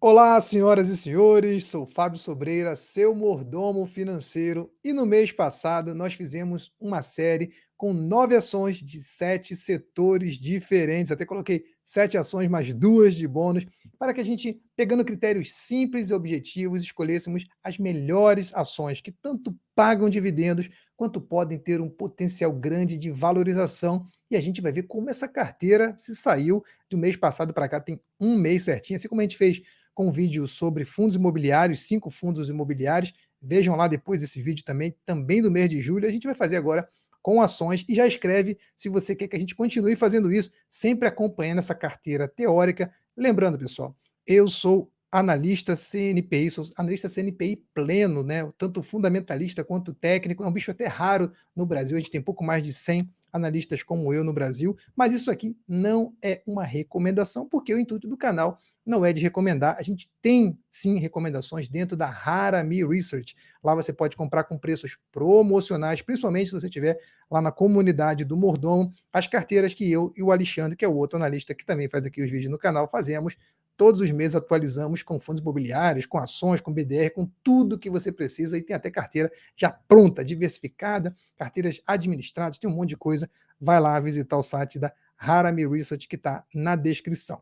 Olá, senhoras e senhores, sou Fábio Sobreira, seu mordomo financeiro, e no mês passado nós fizemos uma série com 9 ações de 7 setores diferentes. Até coloquei 7 ações mais 2 de bônus, para que a gente, pegando critérios simples e objetivos, escolhêssemos as melhores ações que tanto pagam dividendos quanto podem ter um potencial grande de valorização. E a gente vai ver como essa carteira se saiu do mês passado para cá, tem um mês certinho, assim como a gente fez com um vídeo sobre fundos imobiliários, 5 fundos imobiliários. Vejam lá depois esse vídeo também do mês de julho. A gente vai fazer agora com ações e já escreve se você quer que a gente continue fazendo isso, sempre acompanhando essa carteira teórica. Lembrando, pessoal, eu sou analista CNPI, sou analista CNPI pleno, né? Tanto fundamentalista quanto técnico. É um bicho até raro no Brasil, a gente tem pouco mais de 100 analistas como eu no Brasil, mas isso aqui não é uma recomendação, porque o intuito do canal não é de recomendar. A gente tem sim recomendações dentro da Harami Research. Lá você pode comprar com preços promocionais, principalmente se você estiver lá na comunidade do Mordomo, as carteiras que eu e o Alexandre, que é o outro analista que também faz aqui os vídeos no canal, fazemos. Todos os meses atualizamos com fundos imobiliários, com ações, com BDR, com tudo que você precisa, e tem até carteira já pronta, diversificada, carteiras administradas, tem um monte de coisa. Vai lá visitar o site da Harami Research que está na descrição.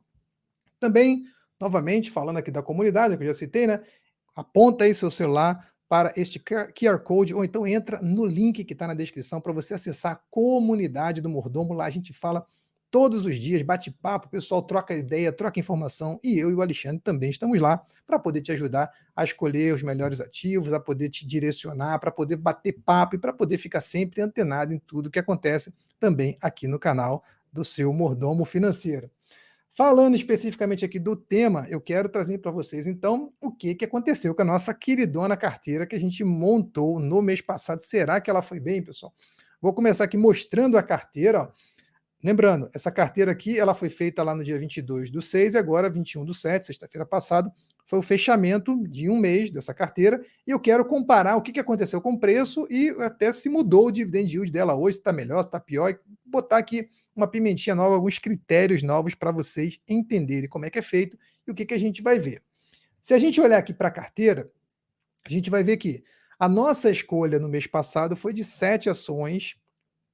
Também, novamente, falando aqui da comunidade, que eu já citei, né? Aponta aí seu celular para este QR Code, ou então entra no link que está na descrição para você acessar a comunidade do Mordomo. Lá a gente fala todos os dias, bate papo, o pessoal troca ideia, troca informação, e eu e o Alexandre também estamos lá para poder te ajudar a escolher os melhores ativos, a poder te direcionar, para poder bater papo e para poder ficar sempre antenado em tudo que acontece também aqui no canal do seu Mordomo Financeiro. Falando especificamente aqui do tema, eu quero trazer para vocês, então, o que aconteceu com a nossa queridona carteira que a gente montou no mês passado. Será que ela foi bem, pessoal? Vou começar aqui mostrando a carteira. Ó. Lembrando, essa carteira aqui ela foi feita lá no dia 22/6 e agora 21/7, sexta-feira passada, foi o fechamento de um mês dessa carteira, e eu quero comparar o que aconteceu com o preço e até se mudou o dividend yield dela hoje, se está melhor, se está pior, e botar aqui uma pimentinha nova, alguns critérios novos para vocês entenderem como é que é feito e o que a gente vai ver. Se a gente olhar aqui para a carteira, a gente vai ver que a nossa escolha no mês passado foi de 7 ações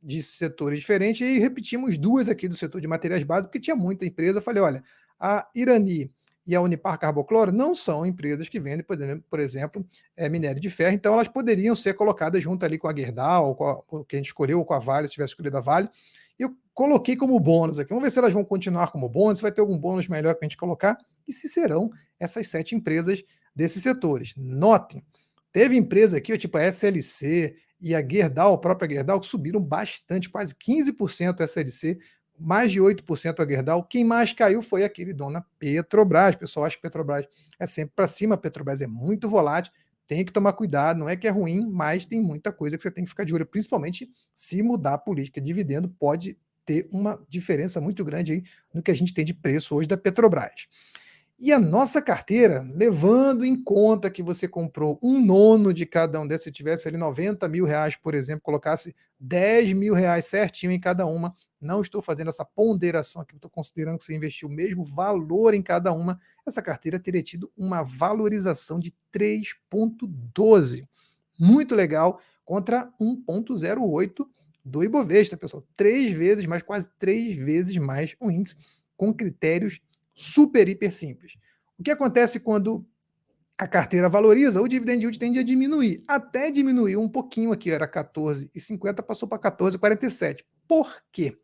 de setores diferentes, e repetimos 2 aqui do setor de materiais básicos, porque tinha muita empresa. Eu falei: olha, a Irani e a Unipar Carbocloro não são empresas que vendem, por exemplo, minério de ferro, então elas poderiam ser colocadas junto ali com a Gerdau, com a que a gente escolheu, ou com a Vale, se tivesse escolhido a Vale. Eu coloquei como bônus aqui. Vamos ver se elas vão continuar como bônus, se vai ter algum bônus melhor para a gente colocar, e se serão essas 7 empresas desses setores. Notem, teve empresa aqui, tipo a SLC, e a Gerdau, a própria Gerdau, que subiram bastante, quase 15% a SLC, mais de 8% a Gerdau. Quem mais caiu foi aquele dona Petrobras. O pessoal acha que Petrobras é sempre para cima, a Petrobras é muito volátil, tem que tomar cuidado, não é que é ruim, mas tem muita coisa que você tem que ficar de olho, principalmente se mudar a política de dividendo, pode ter uma diferença muito grande aí no que a gente tem de preço hoje da Petrobras. E a nossa carteira, levando em conta que você comprou um nono de cada um desses, se tivesse ali R$ 90.000, por exemplo, colocasse R$ 10.000 certinho em cada uma, não estou fazendo essa ponderação aqui, estou considerando que você investiu o mesmo valor em cada uma, essa carteira teria tido uma valorização de 3,12. Muito legal, contra 1,08 do Ibovespa, pessoal. 3 vezes mais, quase 3 vezes mais o índice, com critérios super, hiper simples. O que acontece quando a carteira valoriza? O dividend yield tende a diminuir. Até diminuiu um pouquinho aqui, era 14,50, passou para 14,47. Por quê?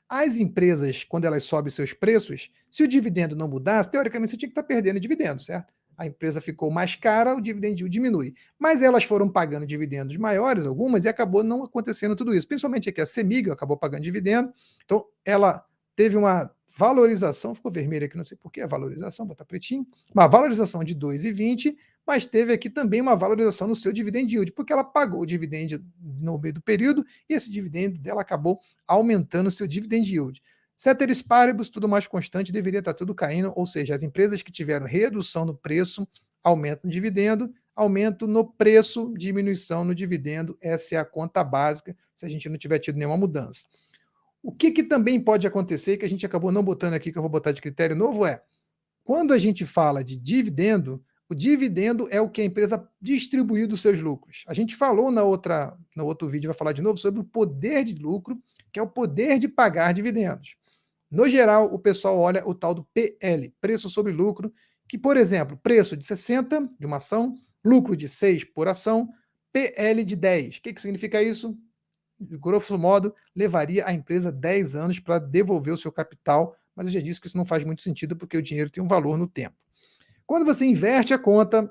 As empresas, quando elas sobem seus preços, se o dividendo não mudasse, teoricamente você tinha que estar perdendo dividendo, certo? A empresa ficou mais cara, o dividend yield diminui. Mas elas foram pagando dividendos maiores, algumas, e acabou não acontecendo tudo isso. Principalmente aqui a Semig acabou pagando dividendo, então ela teve uma valorização, ficou vermelha aqui, não sei por que a valorização, botar pretinho, uma valorização de 2,20, mas teve aqui também uma valorização no seu dividend yield, porque ela pagou o dividend no meio do período e esse dividendo dela acabou aumentando o seu dividend yield. Ceteris paribus, tudo mais constante, deveria estar tudo caindo, ou seja, as empresas que tiveram redução no preço, aumentam o dividendo, aumento no preço, diminuição no dividendo, essa é a conta básica, se a gente não tiver tido nenhuma mudança. O que também pode acontecer, que a gente acabou não botando aqui, que eu vou botar de critério novo, é Quando a gente fala de dividendo, o dividendo é o que a empresa distribuiu dos seus lucros. A gente falou no outro vídeo, vai falar de novo sobre o poder de lucro, que é o poder de pagar dividendos. No geral, o pessoal olha o tal do PL, preço sobre lucro, que, por exemplo, preço de 60 de uma ação, lucro de 6 por ação, PL de 10. O que significa isso? Grosso modo, levaria a empresa 10 anos para devolver o seu capital, mas eu já disse que isso não faz muito sentido porque o dinheiro tem um valor no tempo. Quando você inverte a conta,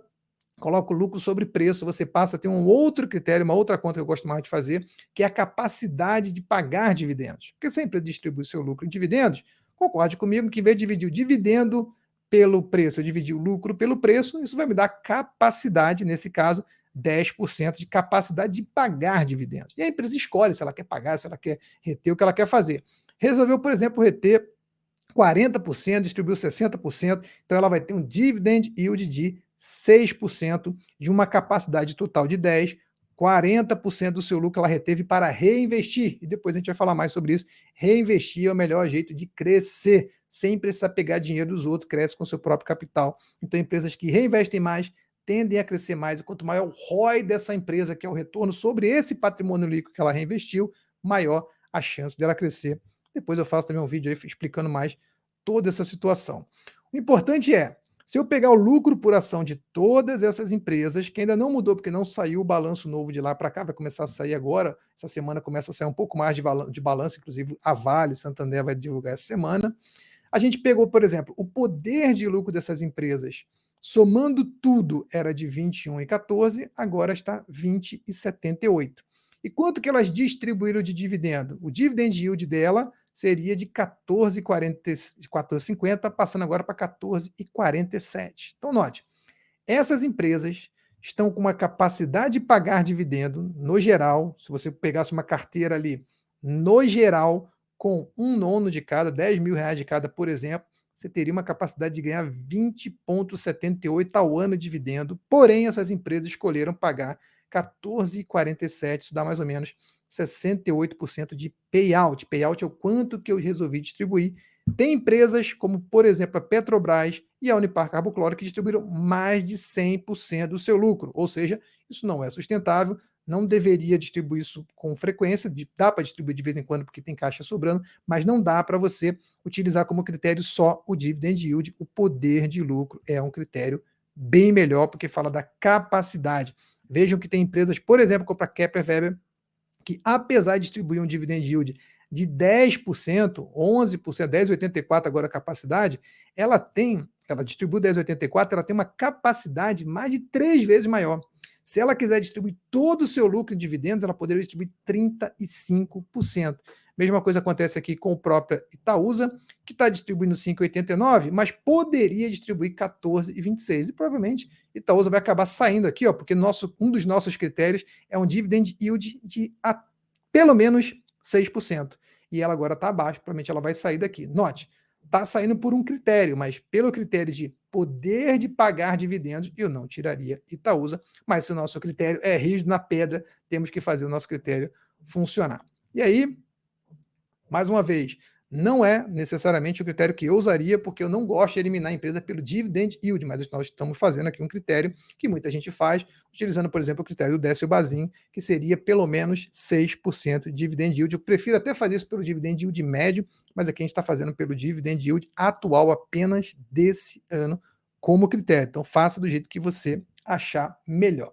coloca o lucro sobre preço, você passa a ter um outro critério, uma outra conta que eu gosto mais de fazer, que é a capacidade de pagar dividendos. Porque sempre distribui seu lucro em dividendos, concorde comigo que em vez de dividir o dividendo pelo preço, eu dividir o lucro pelo preço, isso vai me dar capacidade, nesse caso, 10% de capacidade de pagar dividendos. E a empresa escolhe se ela quer pagar, se ela quer reter o que ela quer fazer. Resolveu, por exemplo, reter 40%, distribuiu 60%, então ela vai ter um dividend yield de 6% de uma capacidade total de 10, 40% do seu lucro ela reteve para reinvestir. E depois a gente vai falar mais sobre isso. Reinvestir é o melhor jeito de crescer, sem precisar pegar dinheiro dos outros, cresce com seu próprio capital. Então, empresas que reinvestem mais tendem a crescer mais. E quanto maior o ROI dessa empresa, que é o retorno sobre esse patrimônio líquido que ela reinvestiu, maior a chance dela crescer. Depois eu faço também um vídeo aí explicando mais toda essa situação. O importante é, se eu pegar o lucro por ação de todas essas empresas, que ainda não mudou porque não saiu o balanço novo de lá para cá, vai começar a sair agora, essa semana começa a sair um pouco mais de balanço, inclusive a Vale, Santander vai divulgar essa semana. A gente pegou, por exemplo, o poder de lucro dessas empresas, somando tudo, era de 21,14, agora está 20,78. E quanto que elas distribuíram de dividendo? O dividend yield dela seria de 14,50, passando agora para 14,47. Então, note, essas empresas estão com uma capacidade de pagar dividendo, no geral, se você pegasse uma carteira ali, no geral, com um nono de cada, 10 mil reais de cada, por exemplo, você teria uma capacidade de ganhar 20,78 ao ano de dividendo, porém essas empresas escolheram pagar 14,47, isso dá mais ou menos 68% de payout. Payout é o quanto que eu resolvi distribuir. Tem empresas como, por exemplo, a Petrobras e a Unipar Carbocloro que distribuíram mais de 100% do seu lucro, ou seja, isso não é sustentável, não deveria distribuir isso com frequência, dá para distribuir de vez em quando porque tem caixa sobrando, mas não dá para você utilizar como critério só o dividend yield, o poder de lucro é um critério bem melhor porque fala da capacidade. Vejam que tem empresas, por exemplo, como a Kepler Weber, que apesar de distribuir um dividend yield de 10%, 11%, 10,84% agora a capacidade, ela distribui 10,84%, ela tem uma capacidade mais de 3 vezes maior. Se ela quiser distribuir todo o seu lucro em dividendos, ela poderia distribuir 35%. Mesma coisa acontece aqui com o próprio Itaúsa, que está distribuindo 5,89, mas poderia distribuir 14,26. E provavelmente Itaúsa vai acabar saindo aqui, ó, porque um dos nossos critérios é um dividend yield de pelo menos 6%. E ela agora está abaixo, provavelmente ela vai sair daqui. Note, está saindo por um critério, mas pelo critério de poder de pagar dividendos, eu não tiraria Itaúsa, mas se o nosso critério é rígido na pedra, temos que fazer o nosso critério funcionar. E aí, mais uma vez, não é necessariamente o critério que eu usaria, porque eu não gosto de eliminar a empresa pelo dividend yield, mas nós estamos fazendo aqui um critério que muita gente faz, utilizando, por exemplo, o critério do Décio Bazin, que seria pelo menos 6% de dividend yield. Eu prefiro até fazer isso pelo dividend yield médio, mas aqui a gente está fazendo pelo dividend yield atual apenas desse ano como critério. Então faça do jeito que você achar melhor.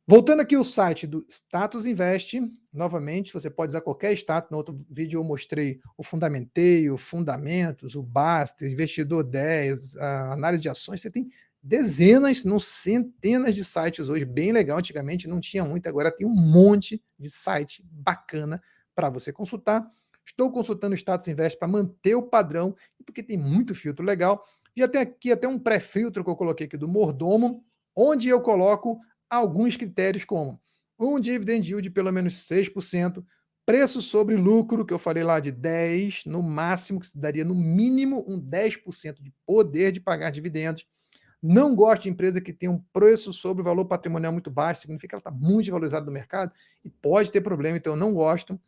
Voltando aqui ao site do Status Invest, novamente, você pode usar qualquer status. No outro vídeo eu mostrei o Fundamenteio, Fundamentos, o Basta, Investidor 10, a análise de ações. Você tem dezenas, se não centenas de sites hoje, bem legal. Antigamente não tinha muito, agora tem um monte de site bacana para você consultar. Estou consultando o Status Invest para manter o padrão, porque tem muito filtro legal. Já tem aqui até um pré-filtro que eu coloquei aqui do Mordomo, onde eu coloco alguns critérios como um dividend yield de pelo menos 6%, preço sobre lucro, que eu falei lá de 10%, no máximo, que se daria no mínimo um 10% de poder de pagar dividendos. Não gosto de empresa que tem um preço sobre o valor patrimonial muito baixo, significa que ela está muito desvalorizada no mercado e pode ter problema, então eu não gosto.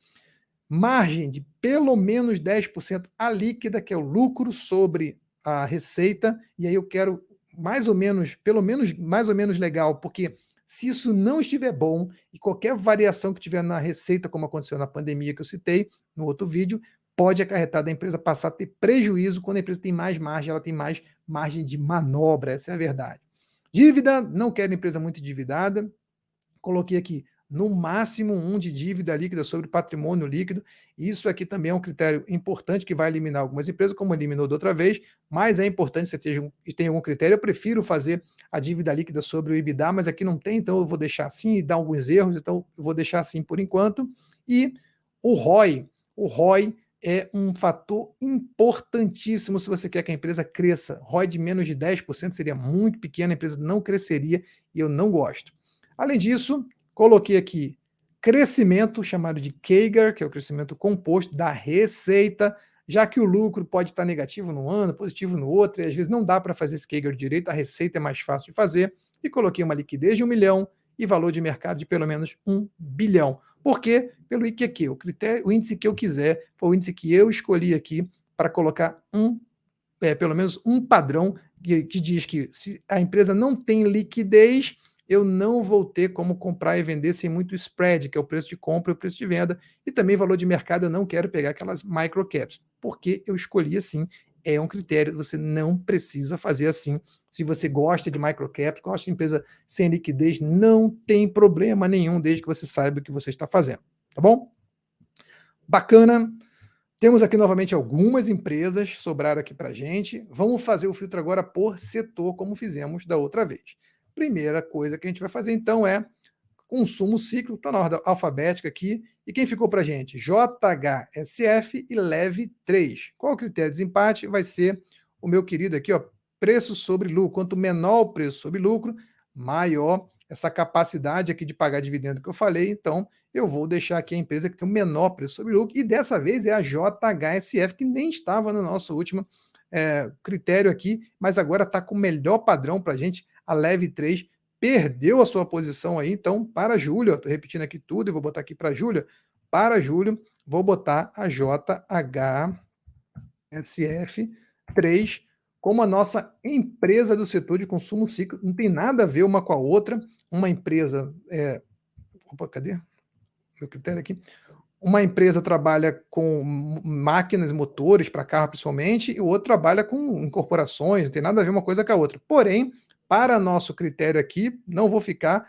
Margem de pelo menos 10% a líquida, que é o lucro sobre a receita, e aí eu quero mais ou menos, pelo menos mais ou menos legal, porque se isso não estiver bom e qualquer variação que tiver na receita, como aconteceu na pandemia que eu citei no outro vídeo, pode acarretar da empresa passar a ter prejuízo. Quando a empresa tem mais margem, ela tem mais margem de manobra, essa é a verdade. Dívida, não quero empresa muito endividada. Coloquei aqui no máximo 1 de dívida líquida sobre patrimônio líquido. Isso aqui também é um critério importante que vai eliminar algumas empresas, como eliminou da outra vez, mas é importante que você tenha algum critério. Eu prefiro fazer a dívida líquida sobre o EBITDA, mas aqui não tem, então eu vou deixar assim e dar alguns erros, então eu vou deixar assim por enquanto. E o ROI é um fator importantíssimo se você quer que a empresa cresça. ROI de menos de 10% seria muito pequeno, a empresa não cresceria e eu não gosto. Além disso, coloquei aqui crescimento, chamado de CAGR, que é o crescimento composto da receita, já que o lucro pode estar negativo num ano, positivo no outro, e às vezes não dá para fazer esse CAGR direito, a receita é mais fácil de fazer, e coloquei uma liquidez de 1 milhão e valor de mercado de pelo menos 1 bilhão. Por quê? Pelo IQQ, o índice que eu quiser, foi o índice que eu escolhi aqui para colocar pelo menos um padrão que diz que se a empresa não tem liquidez, eu não vou ter como comprar e vender sem muito spread, que é o preço de compra e o preço de venda, e também valor de mercado. Eu não quero pegar aquelas microcaps, porque eu escolhi assim, é um critério, você não precisa fazer assim. Se você gosta de microcaps, gosta de empresa sem liquidez, não tem problema nenhum, desde que você saiba o que você está fazendo, tá bom? Bacana. Temos aqui novamente algumas empresas, sobraram aqui para a gente. Vamos fazer o filtro agora por setor, como fizemos da outra vez. Primeira coisa que a gente vai fazer então é consumo cíclico, está na ordem alfabética aqui. E quem ficou para a gente? JHSF e Leve 3. Qual o critério de desempate? Vai ser o meu querido aqui, ó, preço sobre lucro. Quanto menor o preço sobre lucro, maior essa capacidade aqui de pagar dividendo que eu falei. Então, eu vou deixar aqui a empresa que tem o menor preço sobre lucro, e dessa vez é a JHSF, que nem estava no nosso último critério aqui, mas agora está com o melhor padrão para a gente, a Leve 3, perdeu a sua posição aí, então para Júlio, estou repetindo aqui tudo e vou botar aqui para Júlio, vou botar a JHSF 3 como a nossa empresa do setor de consumo cíclico. Não tem nada a ver uma com a outra, uma empresa, opa, cadê meu critério aqui? Uma empresa trabalha com máquinas, motores para carro principalmente, e o outro trabalha com incorporações, não tem nada a ver uma coisa com a outra. Porém, para nosso critério aqui, não vou ficar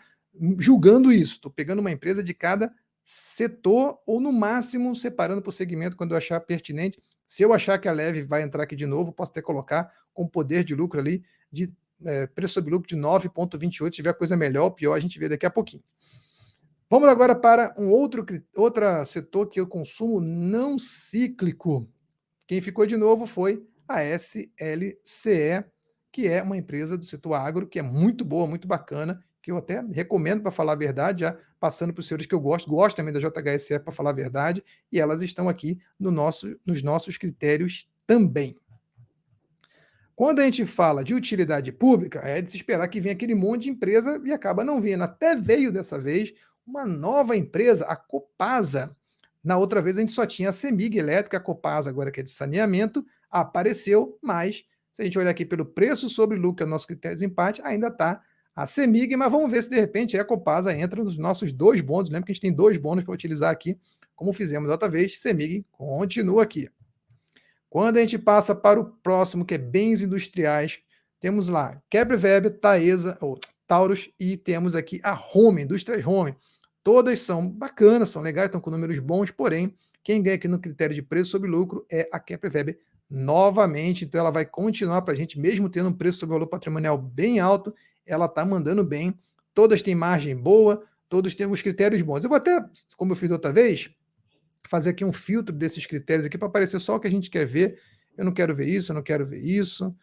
julgando isso. Estou pegando uma empresa de cada setor, ou no máximo separando por segmento quando eu achar pertinente. Se eu achar que a Leve vai entrar aqui de novo, posso até colocar com poder de lucro ali, de preço sobre lucro de 9,28. Se tiver coisa melhor ou pior, a gente vê daqui a pouquinho. Vamos agora para um outro setor que eu consumo não cíclico. Quem ficou de novo foi a SLCE, que é uma empresa do setor agro, que é muito boa, muito bacana, que eu até recomendo, para falar a verdade, já passando para os senhores que eu gosto também da JHSF, para falar a verdade, e elas estão aqui nos nossos critérios também. Quando a gente fala de utilidade pública, é de se esperar que venha aquele monte de empresa e acaba não vindo. Até veio dessa vez uma nova empresa, a Copasa. Na outra vez a gente só tinha a CEMIG Elétrica, a Copasa agora que é de saneamento, apareceu, mas se a gente olhar aqui pelo preço sobre lucro, que é o nosso critério de empate, ainda está a CEMIG, mas vamos ver se de repente a Copasa entra nos nossos 2 bônus. Lembra que a gente tem 2 bônus para utilizar aqui, como fizemos outra vez, CEMIG continua aqui. Quando a gente passa para o próximo, que é bens industriais, temos lá Kepler, Taesa, ou Taurus, e temos aqui a Home, Indústrias Home. Todas são bacanas, são legais, estão com números bons, porém, quem ganha aqui no critério de preço sobre lucro é a Kepler novamente, então ela vai continuar para a gente, mesmo tendo um preço sobre valor patrimonial bem alto, ela está mandando bem, todas têm margem boa, todos têm os critérios bons. Eu vou até, como eu fiz outra vez, fazer aqui um filtro desses critérios aqui para aparecer só o que a gente quer ver. Eu não quero ver isso, eu não quero ver isso,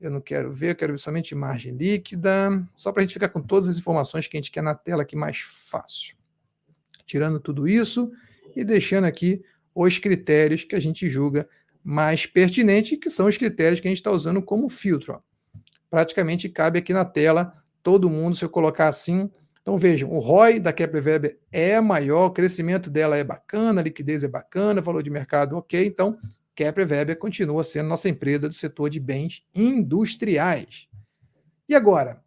eu quero ver somente margem líquida, só para a gente ficar com todas as informações que a gente quer na tela aqui mais fácil. Tirando tudo isso e deixando aqui os critérios que a gente julga mais pertinente, que são os critérios que a gente está usando como filtro. Ó. Praticamente cabe aqui na tela, todo mundo, se eu colocar assim. Então vejam, o ROI da Kepler é maior, o crescimento dela é bacana, a liquidez é bacana, valor de mercado ok, então Kepler Weber continua sendo nossa empresa do setor de bens industriais. E agora,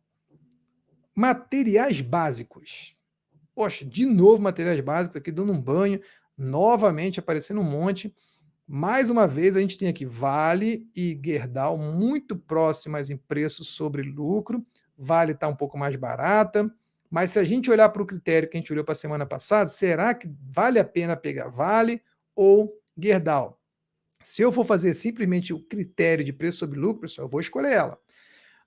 materiais básicos. Poxa, de novo materiais básicos aqui dando um banho, novamente aparecendo um monte. Mais uma vez a gente tem aqui Vale e Gerdau muito próximas em preço sobre lucro. Vale está um pouco mais barata, mas se a gente olhar para o critério que a gente olhou para a semana passada, será que vale a pena pegar Vale ou Gerdau? Se eu for fazer simplesmente o critério de preço sobre lucro, pessoal, eu vou escolher ela.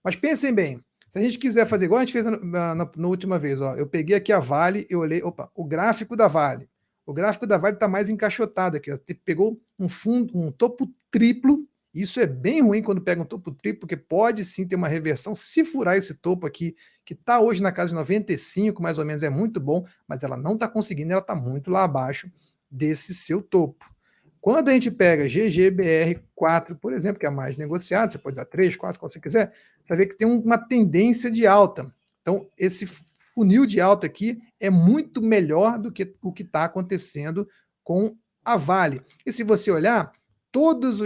Mas pensem bem, se a gente quiser fazer igual a gente fez na última vez, ó, eu peguei aqui a Vale, eu olhei, opa, o gráfico da Vale. O gráfico da Vale está mais encaixotado aqui, ó, pegou um fundo, um topo triplo. Isso é bem ruim quando pega um topo triplo, porque pode sim ter uma reversão. Se furar esse topo aqui, que está hoje na casa de 95, mais ou menos, é muito bom, mas ela não está conseguindo, ela está muito lá abaixo desse seu topo. Quando a gente pega GGBR4, por exemplo, que é a mais negociada, você pode dar 3, 4, qual você quiser, você vai ver que tem uma tendência de alta. Então, esse funil de alta aqui é muito melhor do que o que está acontecendo com a Vale. E se você olhar, todas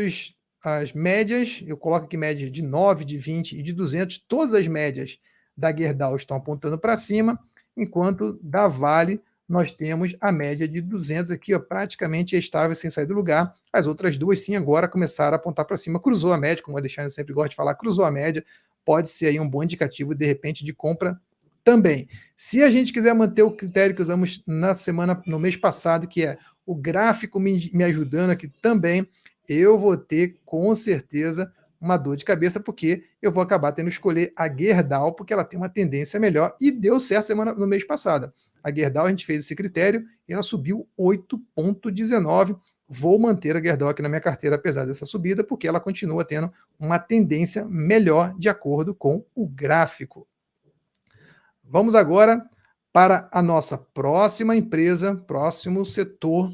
as médias, eu coloco aqui médias de 9, de 20 e de 200, todas as médias da Gerdau estão apontando para cima, enquanto da Vale nós temos a média de 200 aqui, ó, praticamente estável, sem sair do lugar. As outras duas, sim, agora começaram a apontar para cima. Cruzou a média, como o Alexandre sempre gosta de falar, cruzou a média. Pode ser aí um bom indicativo, de repente, de compra também. Se a gente quiser manter o critério que usamos no mês passado, que é o gráfico me ajudando aqui também, eu vou ter, com certeza, uma dor de cabeça, porque eu vou acabar tendo que escolher a Gerdau, porque ela tem uma tendência melhor, e deu certo no mês passado. A Gerdau, a gente fez esse critério e ela subiu 8,19. Vou manter a Gerdau aqui na minha carteira, apesar dessa subida, porque ela continua tendo uma tendência melhor de acordo com o gráfico. Vamos agora para a nossa próxima empresa, próximo setor,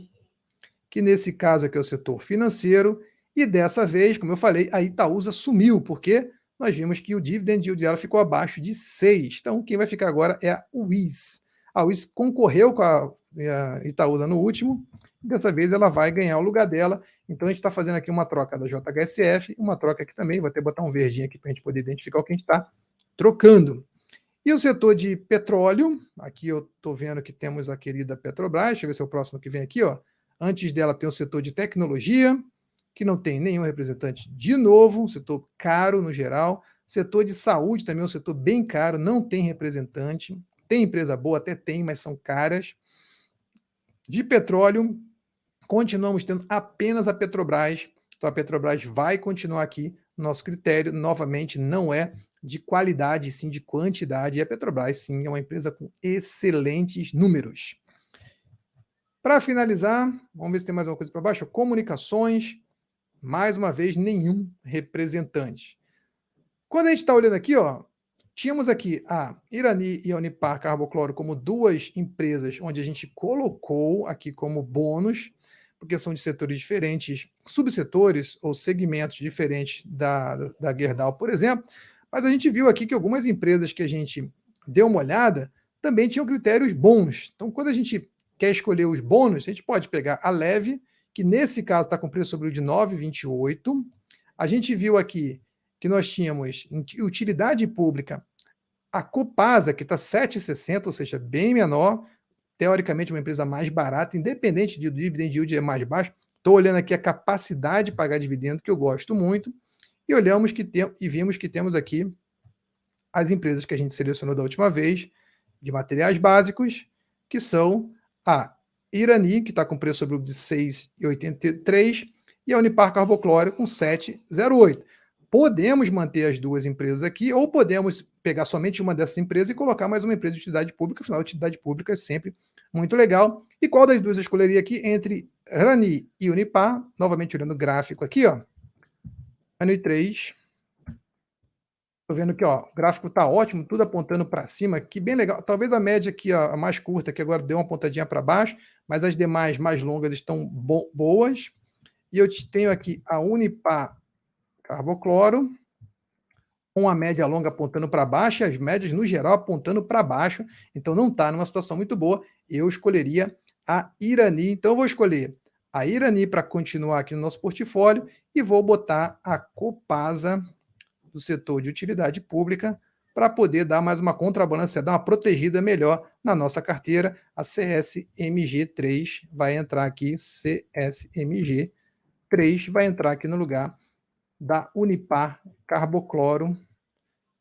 que nesse caso aqui é o setor financeiro, e dessa vez, como eu falei, a Itaúsa sumiu, porque nós vimos que o dividend yield dela ficou abaixo de 6. Então, quem vai ficar agora é a Wiz. A Wiz concorreu com a Itaúsa no último, dessa vez ela vai ganhar o lugar dela. Então, a gente está fazendo aqui uma troca da JHSF, uma troca aqui também, vou até botar um verdinho aqui para a gente poder identificar o que a gente está trocando. E o setor de petróleo, aqui eu estou vendo que temos a querida Petrobras, deixa eu ver se é o próximo que vem aqui, ó. Antes dela tem o setor de tecnologia, que não tem nenhum representante de novo, um setor caro no geral. Setor de saúde também é um setor bem caro, não tem representante. Tem empresa boa, até tem, mas são caras. De petróleo, continuamos tendo apenas a Petrobras. Então a Petrobras vai continuar aqui. Nosso critério, novamente, não é de qualidade, sim de quantidade. E a Petrobras, sim, é uma empresa com excelentes números. Para finalizar, vamos ver se tem mais uma coisa para baixo. Comunicações, mais uma vez, nenhum representante. Quando a gente está olhando aqui, ó, tínhamos aqui a Irani e a Unipar Carbocloro como duas empresas onde a gente colocou aqui como bônus, porque são de setores diferentes, subsetores ou segmentos diferentes da Gerdau, por exemplo, mas a gente viu aqui que algumas empresas que a gente deu uma olhada também tinham critérios bons. Então, quando a gente quer escolher os bônus, a gente pode pegar a Leve, que nesse caso está com preço sobre o de 9,28. A gente viu aqui que nós tínhamos utilidade pública, a Copasa, que está 7,60, ou seja, bem menor, teoricamente uma empresa mais barata, independente de dividend yield é mais baixo. Estou olhando aqui a capacidade de pagar dividendo, que eu gosto muito, e olhamos e vimos que temos aqui as empresas que a gente selecionou da última vez, de materiais básicos, que são a Irani, que está com preço sobre o de 6,83, e a Unipar Carbocloro com 7,08. Podemos manter as duas empresas aqui, ou podemos pegar somente uma dessas empresas e colocar mais uma empresa de utilidade pública, afinal, a utilidade pública é sempre muito legal. E qual das duas eu escolheria aqui? Entre Irani e Unipar, novamente olhando o gráfico aqui, ó. Irani 3. Estou vendo que ó, o gráfico está ótimo, tudo apontando para cima, que bem legal. Talvez a média aqui, ó, a mais curta, que agora deu uma pontadinha para baixo, mas as demais mais longas estão boas. E eu tenho aqui a Unipar Carbocloro, com a média longa apontando para baixo, e as médias, no geral, apontando para baixo. Então, não está numa situação muito boa. Eu escolheria a Irani. Então, eu vou escolher a Irani para continuar aqui no nosso portfólio e vou botar a Copasa do setor de utilidade pública para poder dar mais uma contrabalanceada, dar uma protegida melhor na nossa carteira. A CSMG3 vai entrar aqui, CSMG3 vai entrar aqui no lugar da Unipar Carbocloro,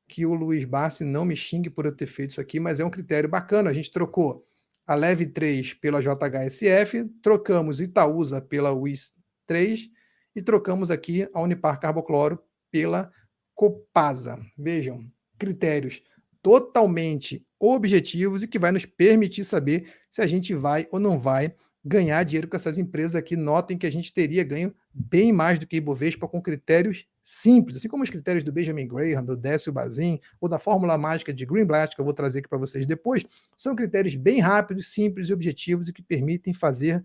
que o Luiz Bassi não me xingue por eu ter feito isso aqui, mas é um critério bacana. A gente trocou a Leve 3 pela JHSF, trocamos Itaúsa pela WIS 3 e trocamos aqui a Unipar Carbocloro pela Copasa. Vejam, critérios totalmente objetivos e que vai nos permitir saber se a gente vai ou não vai ganhar dinheiro com essas empresas aqui. Notem que a gente teria ganho bem mais do que Ibovespa com critérios simples, assim como os critérios do Benjamin Graham, do Décio Bazin ou da fórmula mágica de Greenblatt, que eu vou trazer aqui para vocês depois, são critérios bem rápidos, simples e objetivos e que permitem fazer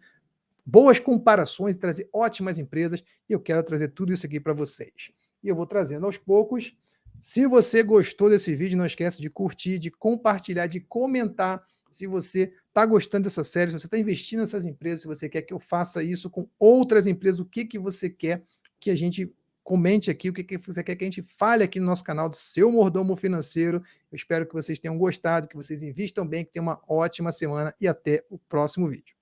boas comparações, trazer ótimas empresas, e eu quero trazer tudo isso aqui para vocês. E eu vou trazendo aos poucos. Se você gostou desse vídeo, não esquece de curtir, de compartilhar, de comentar. Se você está gostando dessa série, se você está investindo nessas empresas, se você quer que eu faça isso com outras empresas, o que você quer que a gente comente aqui, o que você quer que a gente fale aqui no nosso canal do Seu Mordomo Financeiro. Eu espero que vocês tenham gostado, que vocês invistam bem, que tenham uma ótima semana e até o próximo vídeo.